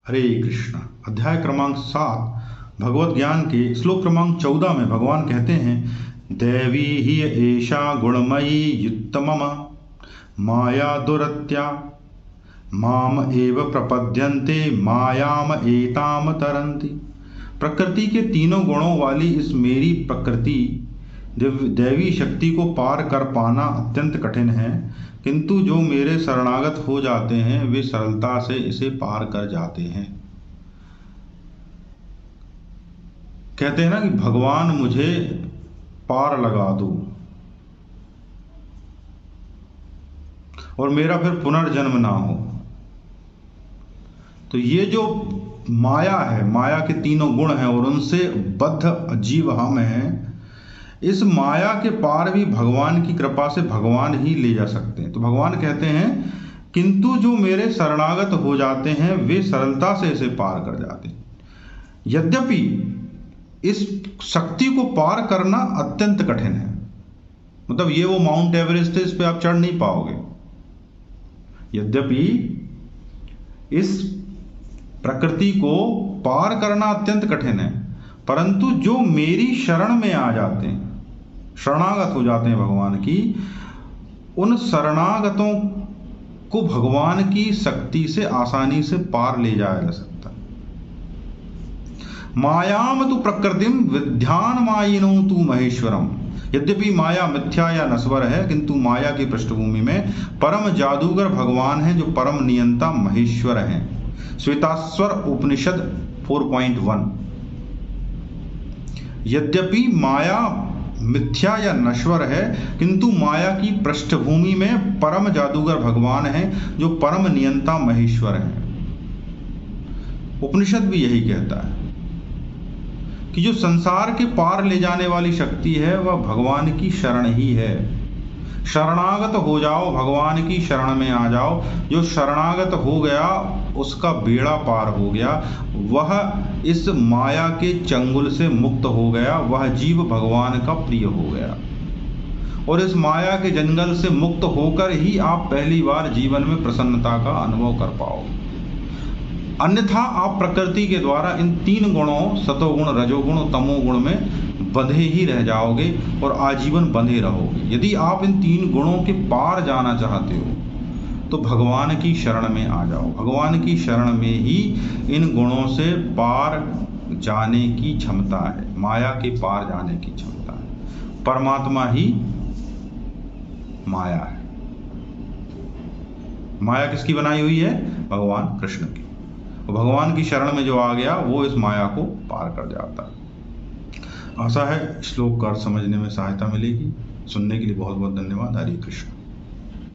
हरे कृष्ण। अध्याय क्रमांक 7 भगवत ज्ञान के श्लोक क्रमांक 14 में भगवान कहते हैं, दैवी ही एषा गुणमयी युत्तमम माया दुरत्या माम एव प्रपद्यन्ते मायाम एताम तरन्ति। प्रकृति के तीनों गुणों वाली इस मेरी प्रकृति दैवी शक्ति को पार कर पाना अत्यंत कठिन है, किंतु जो मेरे शरणागत हो जाते हैं वे सरलता से इसे पार कर जाते हैं। कहते हैं ना कि भगवान मुझे पार लगा दो और मेरा फिर पुनर्जन्म ना हो। तो ये जो माया है, माया के तीनों गुण हैं और उनसे बद्ध जीव हम हैं, इस माया के पार भी भगवान की कृपा से भगवान ही ले जा सकते हैं। तो भगवान कहते हैं, किंतु जो मेरे शरणागत हो जाते हैं वे सरलता से इसे पार कर जाते हैं। यद्यपि इस शक्ति को पार करना अत्यंत कठिन है, मतलब ये वो माउंट एवरेस्ट है, इस पे आप चढ़ नहीं पाओगे। यद्यपि इस प्रकृति को पार करना अत्यंत कठिन है, परंतु जो मेरी शरण में आ जाते हैं, शरणागत हो जाते हैं भगवान की, उन शरणागतों को भगवान की शक्ति से आसानी से पार ले जाया जा सकता है। मायाम तु प्रकृतिम विद्यान मायिनो तु महेश्वरम। यद्यपि माया मिथ्या या नश्वर है, किंतु माया की पृष्ठभूमि में परम जादूगर भगवान है जो परम नियंता महेश्वर हैं। श्वेताश्वर उपनिषद 4.1। यद्यपि माया मिथ्या या नश्वर है, किंतु माया की पृष्ठभूमि में परम जादूगर भगवान है जो परम नियंता महेश्वर है। उपनिषद भी यही कहता है कि जो संसार के पार ले जाने वाली शक्ति है वह भगवान की शरण ही है। शरणागत हो जाओ, भगवान की शरण में आ जाओ। जो शरणागत हो गया उसका बेड़ा पार हो गया, वह इस माया के चंगुल से मुक्त हो गया, वह जीव भगवान का प्रिय हो गया। और इस माया के जंगल से मुक्त होकर ही आप पहली बार जीवन में प्रसन्नता का अनुभव कर पाओगे। अन्यथा आप प्रकृति के द्वारा इन तीन गुणों, सतोगुण, रजोगुण और तमोगुण में बंधे ही रह जाओगे और आजीवन बंधे रहोगे। यदि आप इन तीन गुणों के पार जाना चाहते हो तो भगवान की शरण में आ जाओ। भगवान की शरण में ही इन गुणों से पार जाने की क्षमता है, माया के पार जाने की क्षमता है। परमात्मा ही माया है। माया किसकी बनाई हुई है? भगवान कृष्ण की। भगवान की शरण में जो आ गया वो इस माया को पार कर जाता है। आशा है श्लोक का अर्थ समझने में सहायता मिलेगी। सुनने के लिए बहुत बहुत धन्यवाद। हरे कृष्ण।